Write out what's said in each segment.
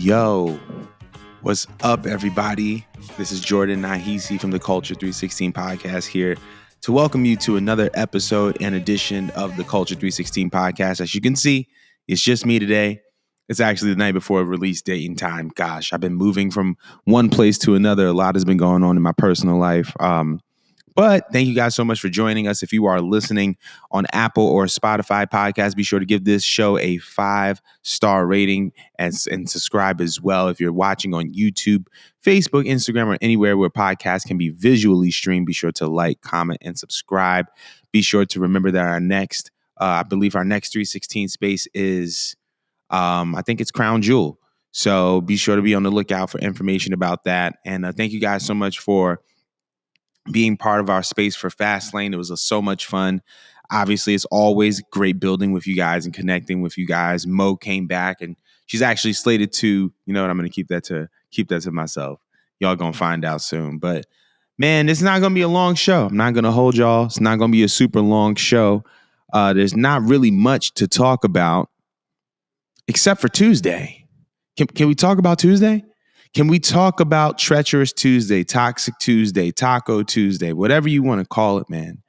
Yo, what's up, everybody? This is Jordan Nahisi from the Culture 316 podcast here to welcome you to another episode and edition of the Culture 316 podcast. As you can see, it's just me today. It's actually the night before release date and time. Gosh, I've been moving from one place to another. A lot has been going on in my personal life. But thank you guys so much for joining us. If you are listening on Apple or Spotify podcasts, be sure to give this show a 5-star rating and subscribe as well. If you're watching on YouTube, Facebook, Instagram, or anywhere where podcasts can be visually streamed, be sure to like, comment, and subscribe. Be sure to remember that our next 316 space is, I think it's Crown Jewel. So be sure to be on the lookout for information about that. And thank you guys so much for being part of our space for Fastlane. It was so much fun. Obviously, it's always great building with you guys and connecting with you guys. Mo came back and she's actually slated to, you know what, I'm going to keep that to myself. Y'all going to find out soon. But man, it's not going to be a long show. I'm not going to hold y'all. It's not going to be a super long show. There's not really much to talk about except for Tuesday. Can we talk about Tuesday? Can we talk about Treacherous Tuesday, Toxic Tuesday, Taco Tuesday, whatever you want to call it, man?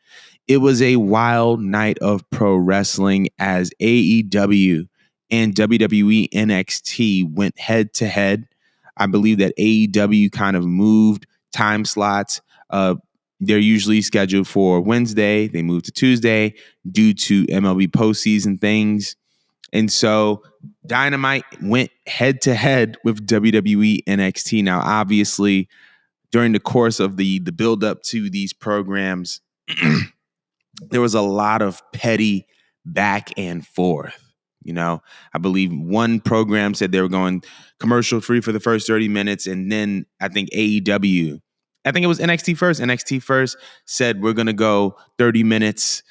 It was a wild night of pro wrestling as AEW and WWE NXT went head to head. I believe that AEW kind of moved time slots. They're usually scheduled for Wednesday. They moved to Tuesday due to MLB postseason things. And so Dynamite went head to head with WWE NXT. Now, obviously, during the course of the build up to these programs, there was a lot of petty back and forth. You know, I believe one program said they were going commercial free for the first 30 minutes. And then I think AEW, I think it was NXT first. NXT first said we're going to go 30 minutes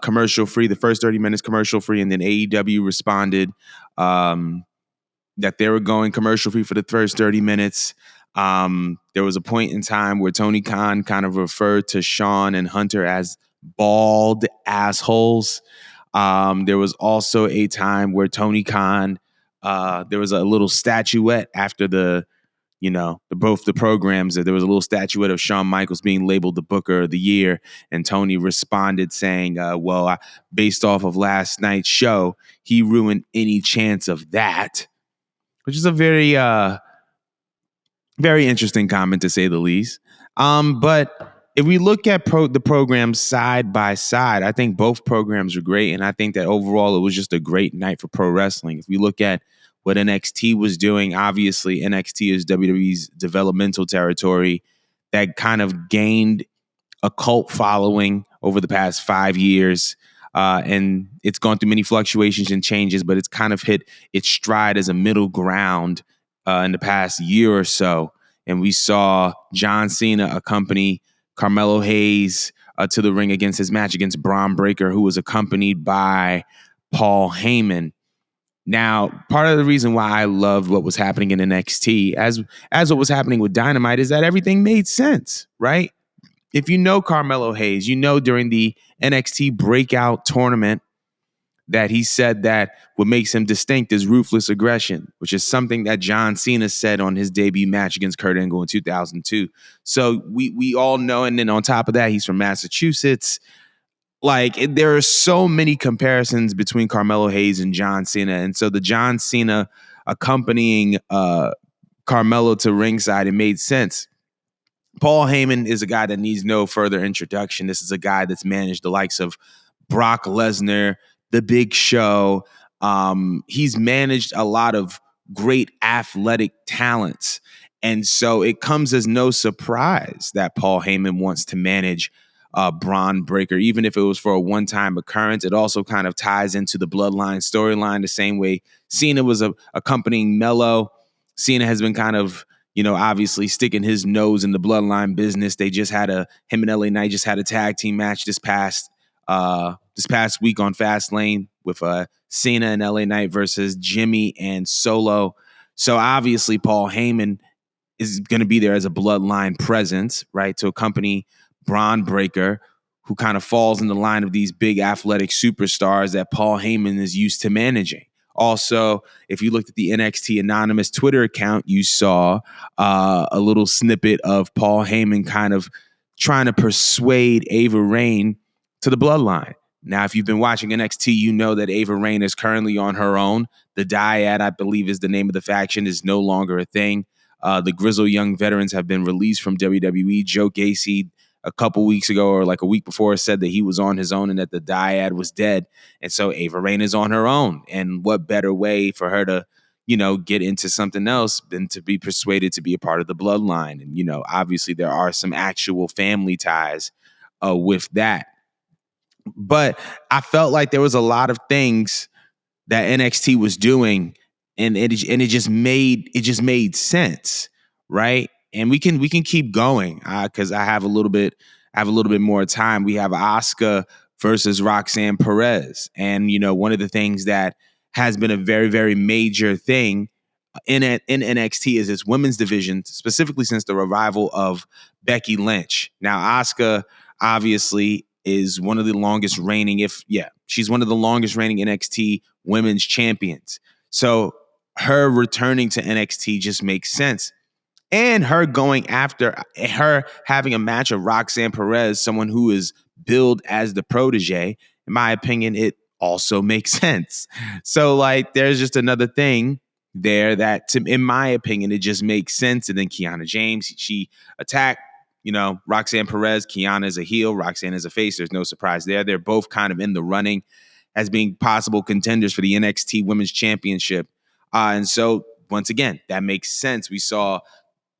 commercial free, the first 30 minutes commercial free. And then AEW responded that they were going commercial free for the first 30 minutes. There was a point in time where Tony Khan kind of referred to Sean and Hunter as bald assholes. There was also a time where Tony Khan, there was a little statuette after both the programs. There was a little statuette of Shawn Michaels being labeled the Booker of the Year, and Tony responded saying, based off of last night's show, he ruined any chance of that, which is a very, very interesting comment to say the least. But if we look at the programs side by side, I think both programs are great, and I think that overall it was just a great night for pro wrestling. If we look at what NXT was doing, obviously NXT is WWE's developmental territory that kind of gained a cult following over the past 5 years. And it's gone through many fluctuations and changes, but it's kind of hit its stride as a middle ground in the past year or so. And we saw John Cena accompany Carmelo Hayes to the ring against his match against Braun Breaker, who was accompanied by Paul Heyman. Now, part of the reason why I loved what was happening in NXT, as what was happening with Dynamite, is that everything made sense, right? If you know Carmelo Hayes, you know during the NXT breakout tournament that he said that what makes him distinct is ruthless aggression, which is something that John Cena said on his debut match against Kurt Angle in 2002. So we all know, and then on top of that, he's from Massachusetts. There are so many comparisons between Carmelo Hayes and John Cena. And so the John Cena accompanying Carmelo to ringside, it made sense. Paul Heyman is a guy that needs no further introduction. This is a guy that's managed the likes of Brock Lesnar, The Big Show. He's managed a lot of great athletic talents. And so it comes as no surprise that Paul Heyman wants to manage Braun Breaker, even if it was for a one-time occurrence. It also kind of ties into the Bloodline storyline the same way Cena was accompanying Melo. Cena has been kind of, obviously sticking his nose in the Bloodline business. They just had him and LA Knight just had a tag team match this past week on Fastlane with Cena and LA Knight versus Jimmy and Solo. So obviously Paul Heyman is going to be there as a Bloodline presence, right, to accompany Braun Breaker, who kind of falls in the line of these big athletic superstars that Paul Heyman is used to managing. Also, if you looked at the NXT Anonymous Twitter account, you saw a little snippet of Paul Heyman kind of trying to persuade Ava Raine to the bloodline. Now, if you've been watching NXT, you know that Ava Raine is currently on her own. The Dyad, I believe, is the name of the faction, is no longer a thing. The Grizzled Young Veterans have been released from WWE. Joe Gacy, a couple weeks ago or like a week before, said that he was on his own and that the Dyad was dead. And so Ava Raine is on her own. And what better way for her to, get into something else than to be persuaded to be a part of the bloodline? And, obviously there are some actual family ties with that. But I felt like there was a lot of things that NXT was doing, and it just made sense, right? And we can keep going because I have a little bit more time. We have Asuka versus Roxanne Perez, and one of the things that has been a very, very major thing in NXT is its women's division, specifically since the revival of Becky Lynch. Now, Asuka obviously is one of the longest reigning, she's one of the longest reigning NXT women's champions. So her returning to NXT just makes sense. And her going after her having a match of Roxanne Perez, someone who is billed as the protege, in my opinion, it also makes sense. So like there's just another thing there that, in my opinion, it just makes sense. And then Kiana James, she attacked, Roxanne Perez. Kiana is a heel, Roxanne is a face. There's no surprise there. They're both kind of in the running as being possible contenders for the NXT Women's Championship. And so once again, that makes sense. We saw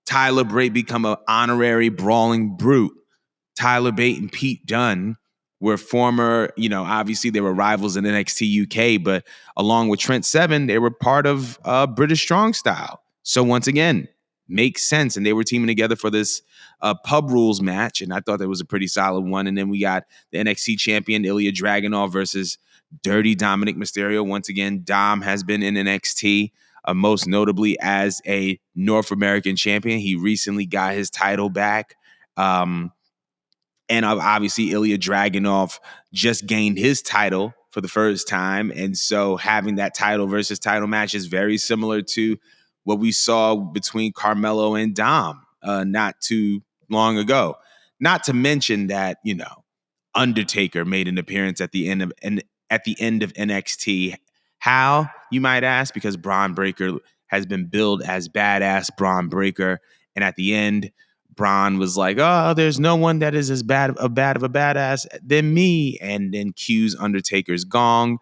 Tyler Bate become an honorary brawling brute. Tyler Bate and Pete Dunne were former, obviously they were rivals in NXT UK, but along with Trent Seven, they were part of British Strong Style. So once again, makes sense. And they were teaming together for this pub rules match, and I thought that was a pretty solid one. And then we got the NXT champion Ilya Dragunov versus Dirty Dominic Mysterio. Once again, Dom has been in NXT. Most notably as a North American champion. He recently got his title back. And obviously Ilya Dragunov just gained his title for the first time. And so having that title versus title match is very similar to what we saw between Carmelo and Dom not too long ago. Not to mention that, Undertaker made an appearance at the end of NXT. How, you might ask? Because Braun Breaker has been billed as badass Braun Breaker. And at the end, Braun was like, oh, there's no one that is as bad of a badass than me. And then cues Undertaker's gong,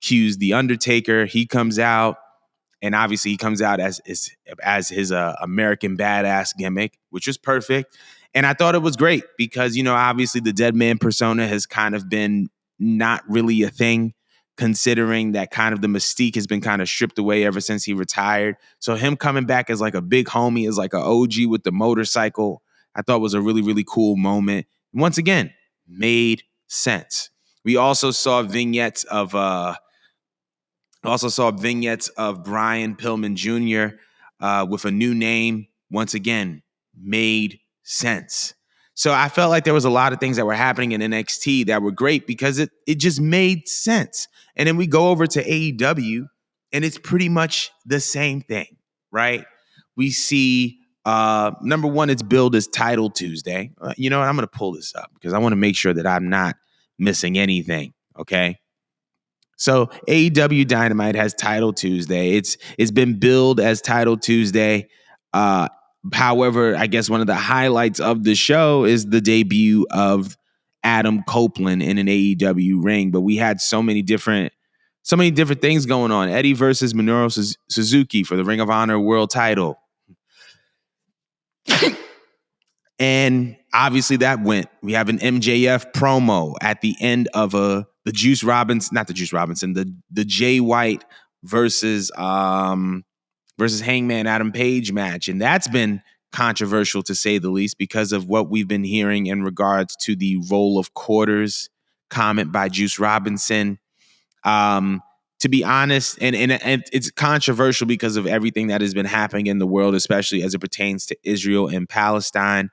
cues the Undertaker. He comes out. And obviously he comes out as his American badass gimmick, which was perfect. And I thought it was great because, obviously the dead man persona has kind of been not really a thing, considering that kind of the mystique has been kind of stripped away ever since he retired. So him coming back as like a big homie, as like an OG with the motorcycle, I thought was a really, really cool moment. Once again, made sense. We also saw vignettes of Brian Pillman Jr. With a new name. Once again, made sense. So I felt like there was a lot of things that were happening in NXT that were great because it just made sense. And then we go over to AEW, and it's pretty much the same thing, right? We see, number one, it's billed as Title Tuesday. You know what? I'm going to pull this up because I want to make sure that I'm not missing anything, okay? So AEW Dynamite has Title Tuesday. It's been billed as Title Tuesday. However, I guess one of the highlights of the show is the debut of Adam Copeland in an AEW ring. But we had so many different things going on. Eddie versus Minoru Suzuki for the Ring of Honor World Title. And obviously that went. We have an MJF promo at the end of the Jay White versus Hangman Adam Page match. And that's been controversial to say the least because of what we've been hearing in regards to the roll of quarters comment by Juice Robinson. To be honest, and it's controversial because of everything that has been happening in the world, especially as it pertains to Israel and Palestine.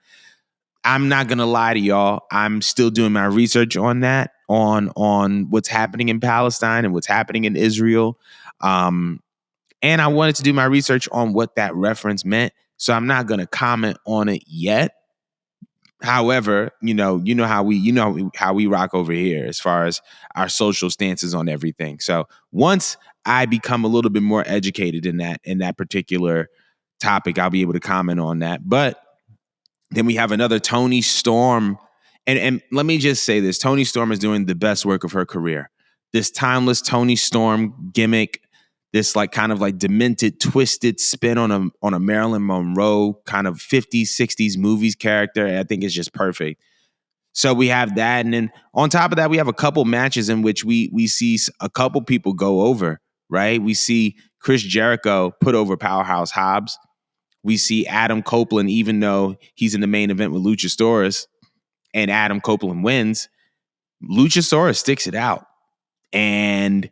I'm not going to lie to y'all. I'm still doing my research on that, on what's happening in Palestine and what's happening in Israel. And I wanted to do my research on what that reference meant. So I'm not going to comment on it yet. However, how we rock over here as far as our social stances on everything. So once I become a little bit more educated in that particular topic, I'll be able to comment on that. But then we have another Toni Storm. And let me just say this. Toni Storm is doing the best work of her career. This timeless Toni Storm gimmick, this like kind of like demented, twisted spin on a Marilyn Monroe kind of 50s, 60s movies character, I think is just perfect. So we have that. And then on top of that, we have a couple matches in which we see a couple people go over, right? We see Chris Jericho put over Powerhouse Hobbs. We see Adam Copeland, even though he's in the main event with Luchasaurus and Adam Copeland wins, Luchasaurus sticks it out. And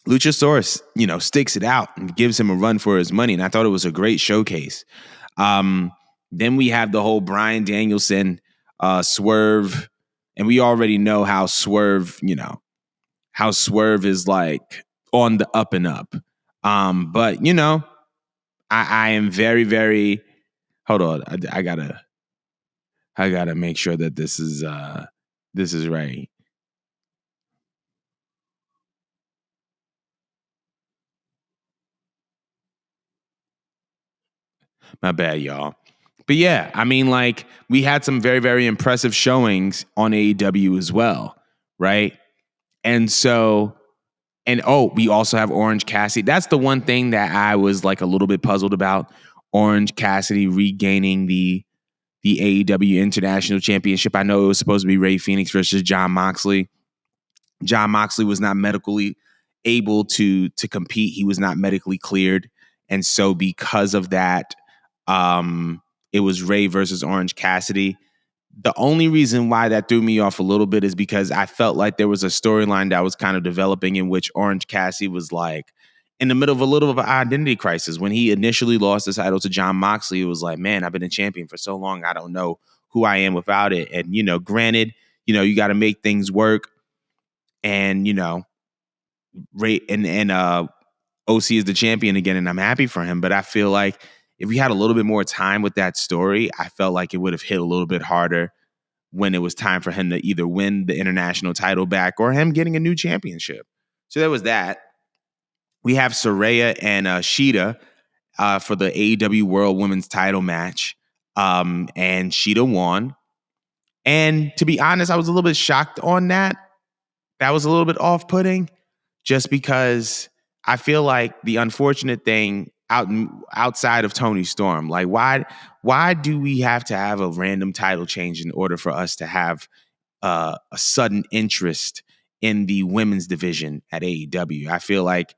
Luchasaurus, sticks it out and gives him a run for his money. And I thought it was a great showcase. Then we have the whole Bryan Danielson Swerve. And we already know how Swerve is like on the up and up. But I am very, very. Hold on, I gotta make sure that this is right. My bad, y'all. But yeah, I mean, like we had some very, very impressive showings on AEW as well, right? And so. And we also have Orange Cassidy. That's the one thing that I was like a little bit puzzled about. Orange Cassidy regaining the AEW International Championship. I know it was supposed to be Rey Fenix versus Jon Moxley. Jon Moxley was not medically able to compete. He was not medically cleared. And so because of that, it was Rey versus Orange Cassidy. The only reason why that threw me off a little bit is because I felt like there was a storyline that was kind of developing in which Orange Cassidy was like in the middle of a little of an identity crisis. When he initially lost the title to Jon Moxley, it was like, man, I've been a champion for so long. I don't know who I am without it. And, granted, you got to make things work. And, Ray and OC is the champion again, and I'm happy for him. But I feel like if we had a little bit more time with that story, I felt like it would have hit a little bit harder when it was time for him to either win the international title back or him getting a new championship. So there was that. We have Saraya and Shida for the AEW World Women's title match. And Shida won. And to be honest, I was a little bit shocked on that. That was a little bit off-putting just because I feel like the unfortunate thing outside of Toni Storm, like why do we have to have a random title change in order for us to have a sudden interest in the women's division at AEW? I feel like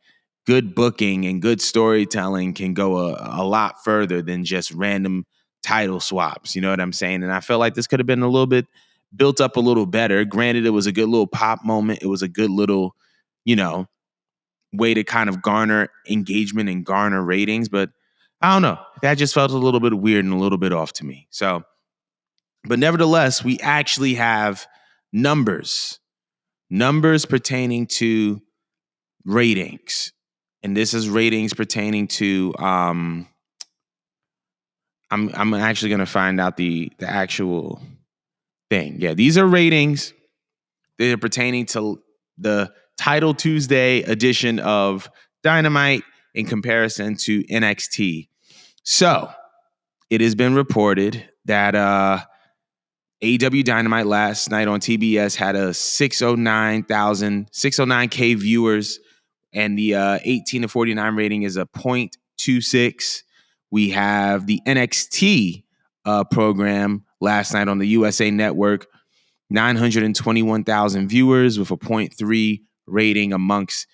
good booking and good storytelling can go a lot further than just random title swaps. You know what I'm saying? And I felt like this could have been a little bit built up a little better. Granted, it was a good little pop moment. It was a good little, way to kind of garner engagement and garner ratings. But I don't know. That just felt a little bit weird and a little bit off to me. So, but nevertheless, we actually have numbers pertaining to ratings. And this is ratings pertaining to I'm actually going to find out the actual thing. Yeah, these are ratings that are pertaining to the Title Tuesday edition of Dynamite in comparison to NXT. So, it has been reported that AEW Dynamite last night on TBS had a 609K viewers, and the 18 to 49 rating is a 0.26. We have the NXT program last night on the USA Network, 921,000 viewers with a 0.3 rating amongst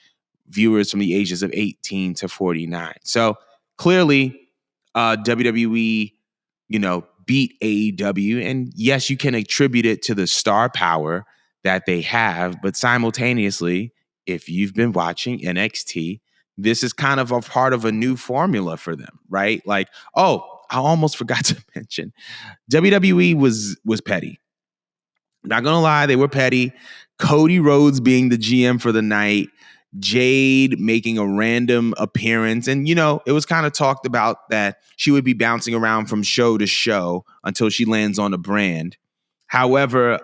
viewers from the ages of 18 to 49. So clearly, WWE, beat AEW. And yes, you can attribute it to the star power that they have. But simultaneously, if you've been watching NXT, this is kind of a part of a new formula for them, right? Like, I almost forgot to mention WWE was petty. Not gonna lie, they were petty. Cody Rhodes being the GM for the night, Jade making a random appearance. And, it was kind of talked about that she would be bouncing around from show to show until she lands on a brand. However,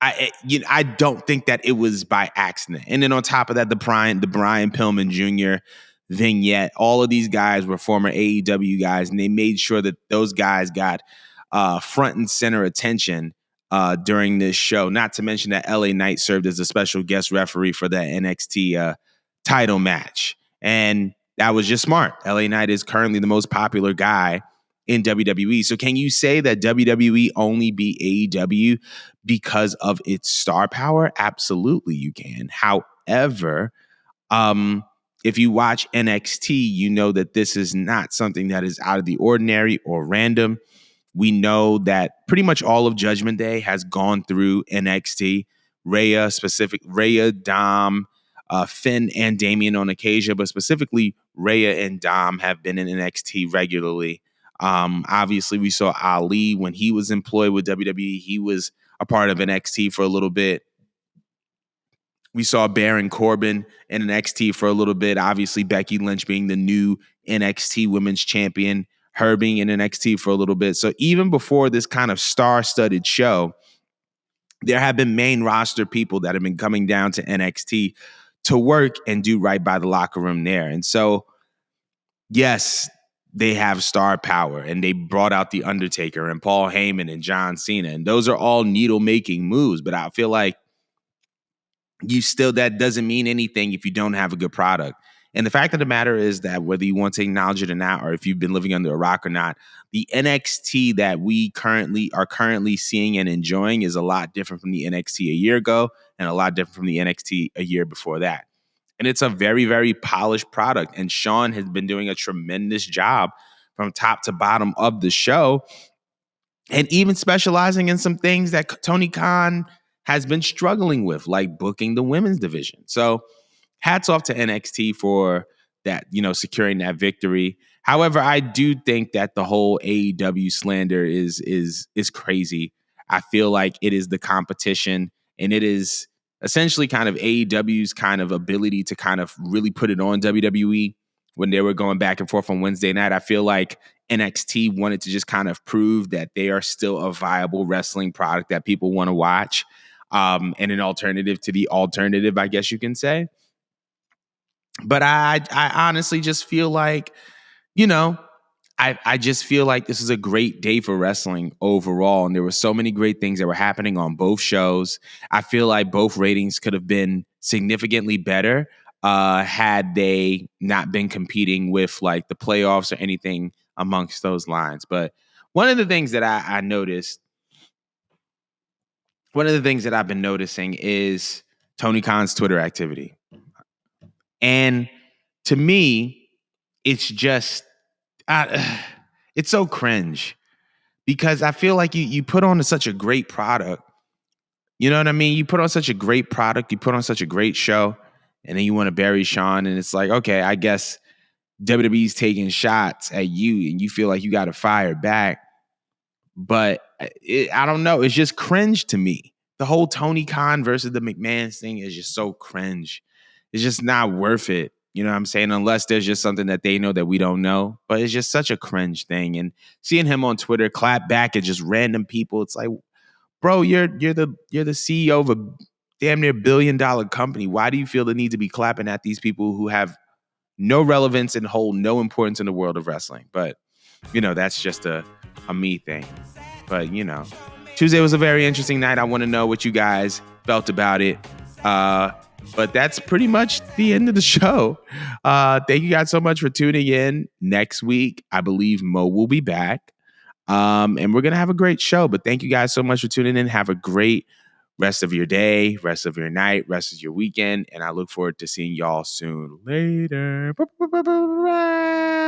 I don't think that it was by accident. And then on top of that, the Brian Pillman Jr. vignette, all of these guys were former AEW guys, and they made sure that those guys got front and center attention during this show. Not to mention that LA Knight served as a special guest referee for that NXT title match. And that was just smart. LA Knight is currently the most popular guy in WWE. So can you say that WWE only beat AEW because of its star power? Absolutely, you can. However, if you watch NXT, you know that this is not something that is out of the ordinary or random. We know that pretty much all of Judgment Day has gone through NXT. Rhea, Dom, Finn, and Damian on occasion, but specifically Rhea and Dom have been in NXT regularly. Obviously, we saw Ali when he was employed with WWE. He was a part of NXT for a little bit. We saw Baron Corbin in NXT for a little bit. Obviously, Becky Lynch being the new NXT Women's Champion, her being in NXT for a little bit. So even before this kind of star-studded show, there have been main roster people that have been coming down to NXT to work and do right by the locker room there. And so, yes, they have star power, and they brought out The Undertaker and Paul Heyman and John Cena. And those are all needle-making moves, but I feel like that doesn't mean anything if you don't have a good product. And the fact of the matter is that whether you want to acknowledge it or not, or if you've been living under a rock or not, the NXT that we are currently seeing and enjoying is a lot different from the NXT a year ago and a lot different from the NXT a year before that. And it's a very, very polished product. And Sean has been doing a tremendous job from top to bottom of the show, and even specializing in some things that Tony Khan has been struggling with, like booking the women's division. So hats off to NXT for that, securing that victory. However, I do think that the whole AEW slander is crazy. I feel like it is the competition, and it is essentially kind of AEW's kind of ability to kind of really put it on WWE when they were going back and forth on Wednesday night. I feel like NXT wanted to just kind of prove that they are still a viable wrestling product that people want to watch, and an alternative to the alternative, I guess you can say. But I honestly just feel like, I just feel like this is a great day for wrestling overall. And there were so many great things that were happening on both shows. I feel like both ratings could have been significantly better had they not been competing with like the playoffs or anything amongst those lines. But one of the things that I noticed, one of the things that I've been noticing is Tony Khan's Twitter activity. And to me, it's just, it's so cringe because I feel like you put on such a great product. You know what I mean? You put on such a great product, you put on such a great show, and then you want to bury Sean, and it's like, okay, I guess WWE's taking shots at you, and you feel like you got to fire back. But I don't know. It's just cringe to me. The whole Tony Khan versus the McMahon thing is just so cringe. It's just not worth it. You know what I'm saying? Unless there's just something that they know that we don't know. But it's just such a cringe thing. And seeing him on Twitter clap back at just random people, it's like, bro, you're the CEO of a damn near $1 billion company. Why do you feel the need to be clapping at these people who have no relevance and hold no importance in the world of wrestling? But, that's just a me thing. But, Tuesday was a very interesting night. I want to know what you guys felt about it. But that's pretty much the end of the show. Thank you guys so much for tuning in. Next week, I believe Mo will be back. And we're going to have a great show. But thank you guys so much for tuning in. Have a great rest of your day, rest of your night, rest of your weekend. And I look forward to seeing y'all soon. Later. Bye.